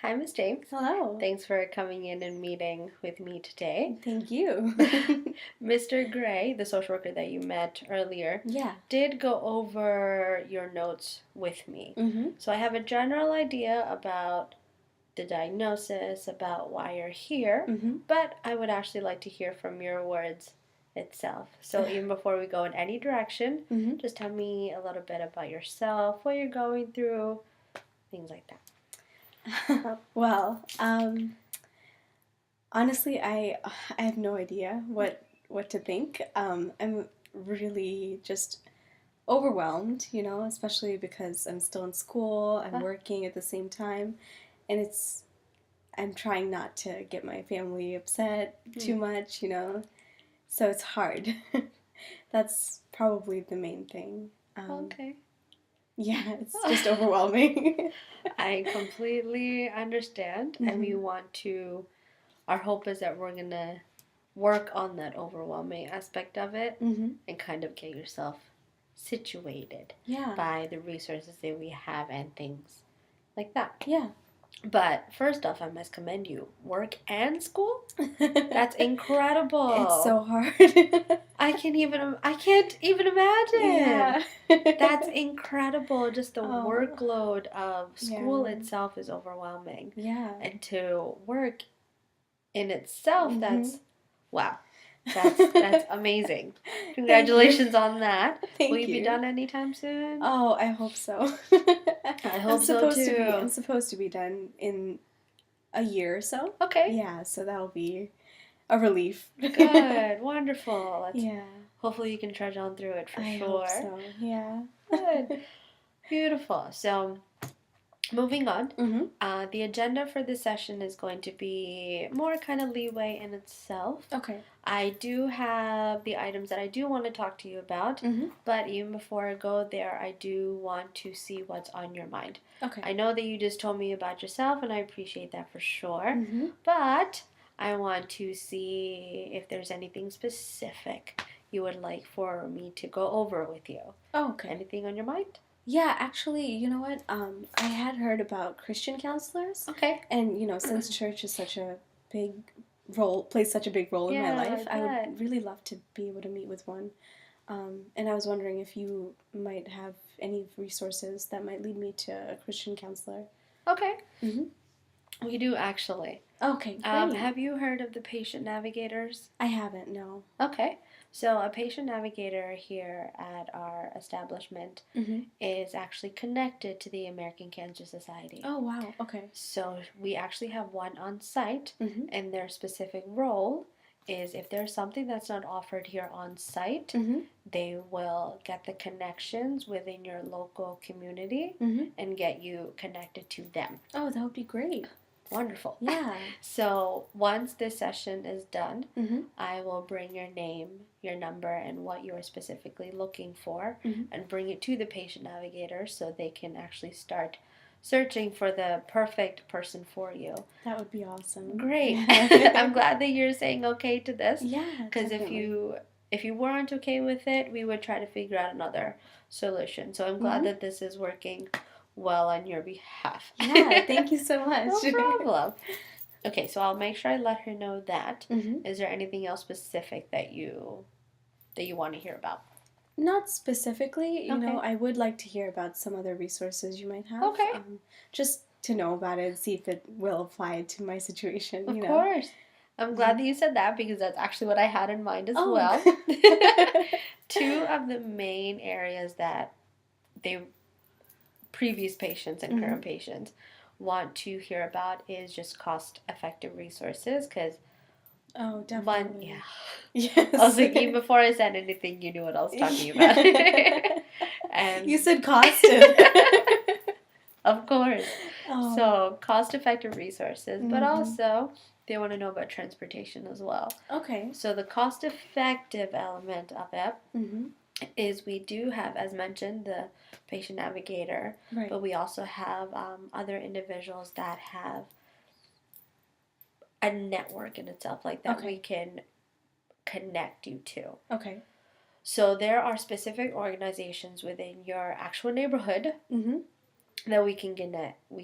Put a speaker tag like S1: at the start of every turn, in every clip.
S1: Hi, Miss James.
S2: Hello.
S1: Thanks for coming in and meeting with me today.
S2: Thank you.
S1: Mr. Gray, the social worker that you met earlier,
S2: Yeah.
S1: did go over your notes with me.
S2: Mm-hmm.
S1: So I have a general idea about the diagnosis, about why you're here,
S2: Mm-hmm.
S1: but I would actually like to hear from your words itself. So even before we go in any direction,
S2: Mm-hmm.
S1: just tell me a little bit about yourself, what you're going through, things like that.
S2: Well, honestly, I have no idea what to think. I'm really just overwhelmed, especially because I'm still in school, I'm
S1: Huh?
S2: working at the same time, and I'm trying not to get my family upset too much. So it's hard. That's probably the main thing.
S1: Okay.
S2: Yeah, it's just overwhelming.
S1: I completely understand, and we
S2: Mm-hmm.
S1: want to. Our hope is that we're gonna work on that overwhelming aspect of it
S2: Mm-hmm.
S1: and kind of get yourself situated
S2: Yeah.
S1: by the resources that we have and things like that.
S2: Yeah.
S1: But first off, I must commend you. Work and school? That's incredible.
S2: It's so hard.
S1: I can't even imagine.
S2: Yeah.
S1: That's incredible. Just the
S2: Oh.
S1: workload of school
S2: Yeah.
S1: itself is overwhelming.
S2: Yeah.
S1: And to work in itself,
S2: Mm-hmm.
S1: wow. That's amazing.
S2: Thank you.
S1: Congratulations on that. Will
S2: Thank
S1: you be
S2: you.
S1: done anytime soon?
S2: Oh, I hope so.
S1: I hope so
S2: I'm
S1: too.
S2: supposed to be done in a year or so.
S1: Okay.
S2: Yeah, so that'll be a relief.
S1: Good. Wonderful.
S2: Yeah.
S1: Hopefully you can trudge on through it for
S2: I hope
S1: sure.
S2: so. Yeah.
S1: Good. Beautiful. So moving on,
S2: Mm-hmm.
S1: the agenda for this session is going to be more kind of leeway in itself.
S2: Okay.
S1: I do have the items that I do want to talk to you about,
S2: Mm-hmm.
S1: but even before I go there, I do want to see what's on your mind.
S2: Okay.
S1: I know that you just told me about yourself, and I appreciate that for sure,
S2: Mm-hmm.
S1: but I want to see if there's anything specific you would like for me to go over with you.
S2: Oh, okay.
S1: Anything on your mind?
S2: Yeah, actually, you know what? I had heard about Christian counselors,
S1: Okay.
S2: and since church is such a big plays such a big role in my
S1: Yeah,
S2: life,
S1: I
S2: I
S1: bet.
S2: would really love to be able to meet with one. And I was wondering if you might have any resources that might lead me to a Christian counselor.
S1: Okay.
S2: Mm-hmm.
S1: We do actually.
S2: Okay, great.
S1: Have you heard of the patient navigators?
S2: I haven't, no.
S1: Okay. So, a patient navigator here at our establishment
S2: Mm-hmm.
S1: is actually connected to the American Cancer Society.
S2: Oh, wow, okay.
S1: So, we actually have one on site,
S2: Mm-hmm.
S1: and their specific role is if there's something that's not offered here on site,
S2: Mm-hmm.
S1: they will get the connections within your local community
S2: Mm-hmm.
S1: and get you connected to them.
S2: Oh, that would be great.
S1: Wonderful.
S2: Yeah.
S1: So once this session is done,
S2: Mm-hmm.
S1: I will bring your name, your number, and what you are specifically looking for
S2: Mm-hmm.
S1: and bring it to the patient navigator so they can actually start searching for the perfect person for you.
S2: That would be awesome.
S1: Great.
S2: Yeah.
S1: I'm glad that you're saying okay to this.
S2: Yeah,
S1: Because if you weren't okay with it, we would try to figure out another solution. So I'm glad
S2: Mm-hmm.
S1: that this is working well on your behalf.
S2: Yeah, thank you so much.
S1: No problem. Okay, so I'll make sure I let her know that.
S2: Mm-hmm.
S1: Is there anything else specific that you want to hear about?
S2: Not specifically,
S1: Okay.
S2: I would like to hear about some other resources you might have.
S1: Okay.
S2: Just to know about it, see if it will apply to my situation,
S1: Of course. I'm glad that you said that because that's actually what I had in mind as
S2: Oh.
S1: well. Two of the main areas that previous patients and current patients want to hear about is just cost-effective resources because
S2: Oh, definitely.
S1: yeah.
S2: Yes.
S1: I was thinking before I said anything, you knew what I was talking about. And
S2: You said cost.
S1: of course.
S2: Oh.
S1: So cost-effective resources, but
S2: Mhm.
S1: also they want to know about transportation as well.
S2: Okay.
S1: So the cost-effective element of it
S2: Mm-hmm.
S1: is we do have, as mentioned, the patient navigator,
S2: Right.
S1: but we also have other individuals that have a network in itself like that
S2: Okay.
S1: we can connect you to.
S2: Okay.
S1: So there are specific organizations within your actual neighborhood
S2: Mm-hmm.
S1: that we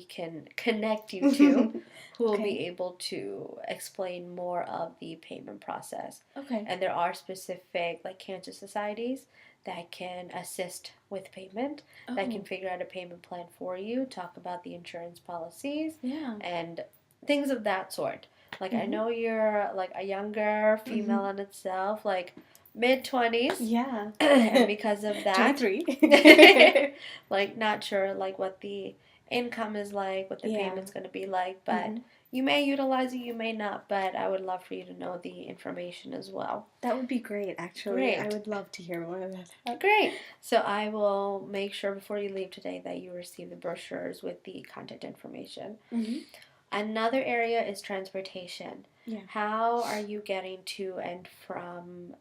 S1: can connect you to, who will
S2: Okay.
S1: be able to explain more of the payment process.
S2: Okay.
S1: And there are specific like cancer societies that can assist with payment, that can
S2: Oh,
S1: figure out a payment plan for you, talk about the insurance policies,
S2: yeah.
S1: and things of that sort. Like I
S2: Mhm.
S1: know you're like a younger female
S2: Mhm.
S1: in itself, like mid-20s,
S2: Yeah.
S1: and because of that,
S2: 23.
S1: like not sure like what the income is like, what the
S2: Yeah.
S1: payment's going to be like, but
S2: Mhm.
S1: you may utilize it, you may not, but I would love for you to know the information as well.
S2: That would be great, actually. I
S1: Great.
S2: would love to hear more of that.
S1: Great. So I will make sure before you leave today that you receive the brochures with the contact information.
S2: Mm-hmm.
S1: Another area is transportation.
S2: Yeah.
S1: How are you getting to and from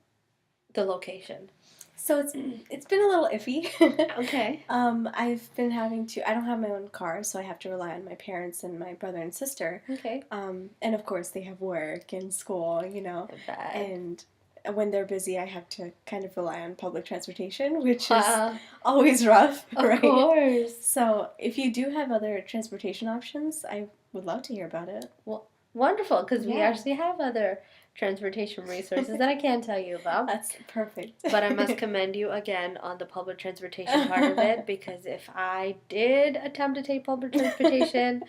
S1: the location?
S2: So it's been a little iffy.
S1: Okay.
S2: I've been having to. I don't have my own car, so I have to rely on my parents and my brother and sister.
S1: Okay.
S2: And of course they have work and school,
S1: Bad.
S2: and when they're busy, I have to kind of rely on public transportation, which is
S1: Wow.
S2: always rough,
S1: Of
S2: right?
S1: course.
S2: So if you do have other transportation options, I would love to hear about it.
S1: Well, wonderful, because we
S2: Yeah.
S1: actually have other transportation resources that I can tell you about.
S2: That's perfect.
S1: But I must commend you again on the public transportation part of it, because if I did attempt to take public transportation,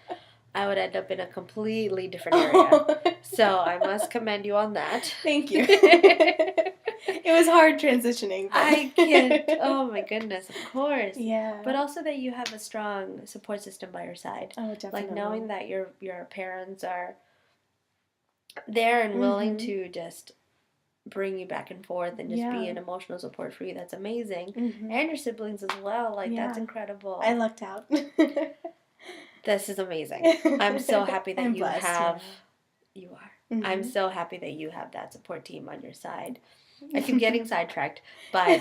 S1: I would end up in a completely different area. So I must commend you on that.
S2: Thank you. It was hard transitioning. But...
S1: I can't. Oh my goodness, of course.
S2: Yeah.
S1: But also that you have a strong support system by your side.
S2: Oh, definitely.
S1: Like knowing that your parents are there and willing to just bring you back and forth and just be an emotional support for you. That's amazing.
S2: Mm-hmm.
S1: And your siblings as well. Like, that's incredible.
S2: I lucked out.
S1: This is amazing. I'm so happy that
S2: I'm
S1: you
S2: blessed,
S1: have.
S2: yeah.
S1: You are.
S2: Mm-hmm.
S1: I'm so happy that you have that support team on your side. I keep getting sidetracked, but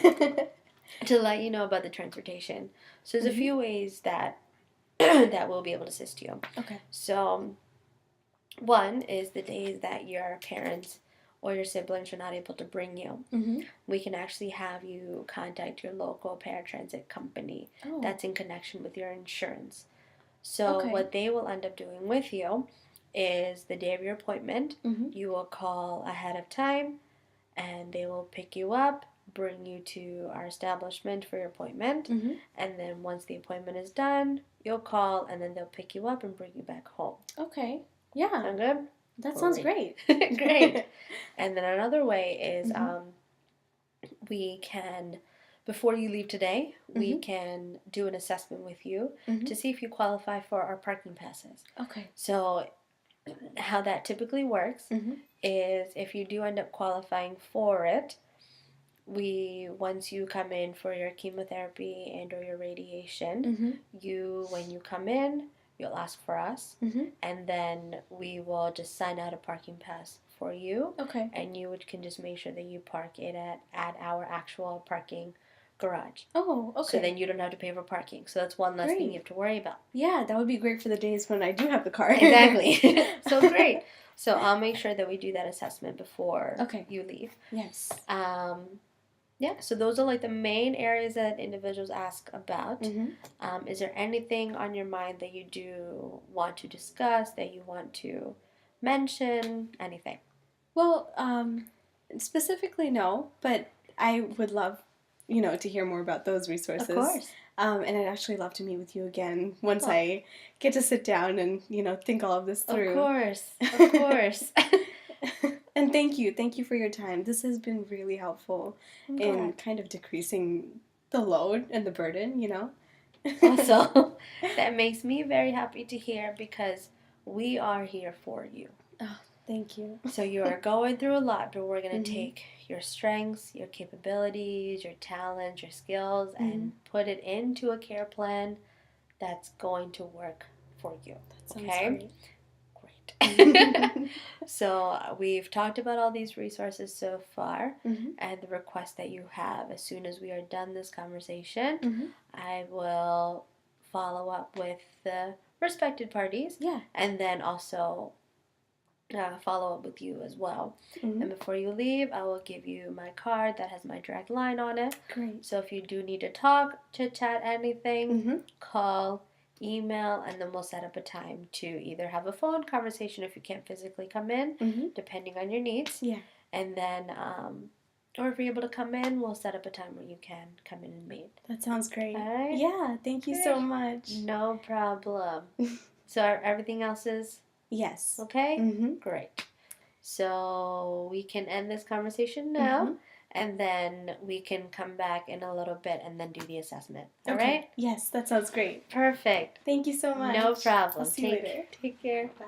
S1: to let you know about the transportation. So there's a few ways that that we'll be able to assist you.
S2: Okay.
S1: So one is the days that your parents or your siblings are not able to bring you.
S2: Mm-hmm.
S1: We can actually have you contact your local paratransit company that's in connection with your insurance. So what they will end up doing with you is the day of your appointment, you will call ahead of time, and they will pick you up, bring you to our establishment for your appointment, and then once the appointment is done, you'll call, and then they'll pick you up and bring you back home.
S2: Okay. Yeah.
S1: Sound good?
S2: That sounds great.
S1: Great. And then another way is we can, before you leave today, we can do an assessment with you to see if you qualify for our parking passes.
S2: Okay.
S1: So how that typically works is if you do end up qualifying for it, once you come in for your chemotherapy and or your radiation, when you come in, you'll ask for us, and then we will just sign out a parking pass for you.
S2: Okay.
S1: And you can just make sure that you park it at our actual parking garage.
S2: Oh, okay.
S1: So then you don't have to pay for parking. So that's one less thing you have to worry about.
S2: Yeah, that would be great for the days when I do have the car.
S1: Exactly. So great. So I'll make sure that we do that assessment before you leave.
S2: Yes.
S1: Yeah, so those are like the main areas that individuals ask about. Is there anything on your mind that you do want to discuss, that you want to mention, anything?
S2: Well, specifically no, but I would love, to hear more about those resources.
S1: Of course.
S2: And I'd actually love to meet with you again once I get to sit down and, think all of this through.
S1: Of course. Of course.
S2: And thank you for your time. This has been really helpful in kind of decreasing the load and the burden,
S1: Also, that makes me very happy to hear, because we are here for you.
S2: Oh, thank you.
S1: So you are going through a lot, but we're going to take your strengths, your capabilities, your talents, your skills, and put it into a care plan that's going to work for you.
S2: That sounds great.
S1: Great. So we've talked about all these resources so far, and the request that you have. As soon as we are done this conversation, I will follow up with the respected parties, and then also follow up with you as well. And before you leave, I will give you my card that has my direct line on it.
S2: Great.
S1: So if you do need to talk, chit chat, anything, call, email, and then we'll set up a time to either have a phone conversation if you can't physically come in, depending on your needs.
S2: Yeah.
S1: And then, or if you're able to come in, we'll set up a time where you can come in and meet.
S2: That sounds great.
S1: All right?
S2: Yeah, thank you so much.
S1: No problem. So everything else is?
S2: Yes.
S1: Okay? Great. So we can end this conversation now, and then we can come back in a little bit and then do the assessment. All right?
S2: Yes, that sounds great.
S1: Perfect.
S2: Thank you so much.
S1: No problem.
S2: I'll see you later.
S1: Take care.
S2: Bye.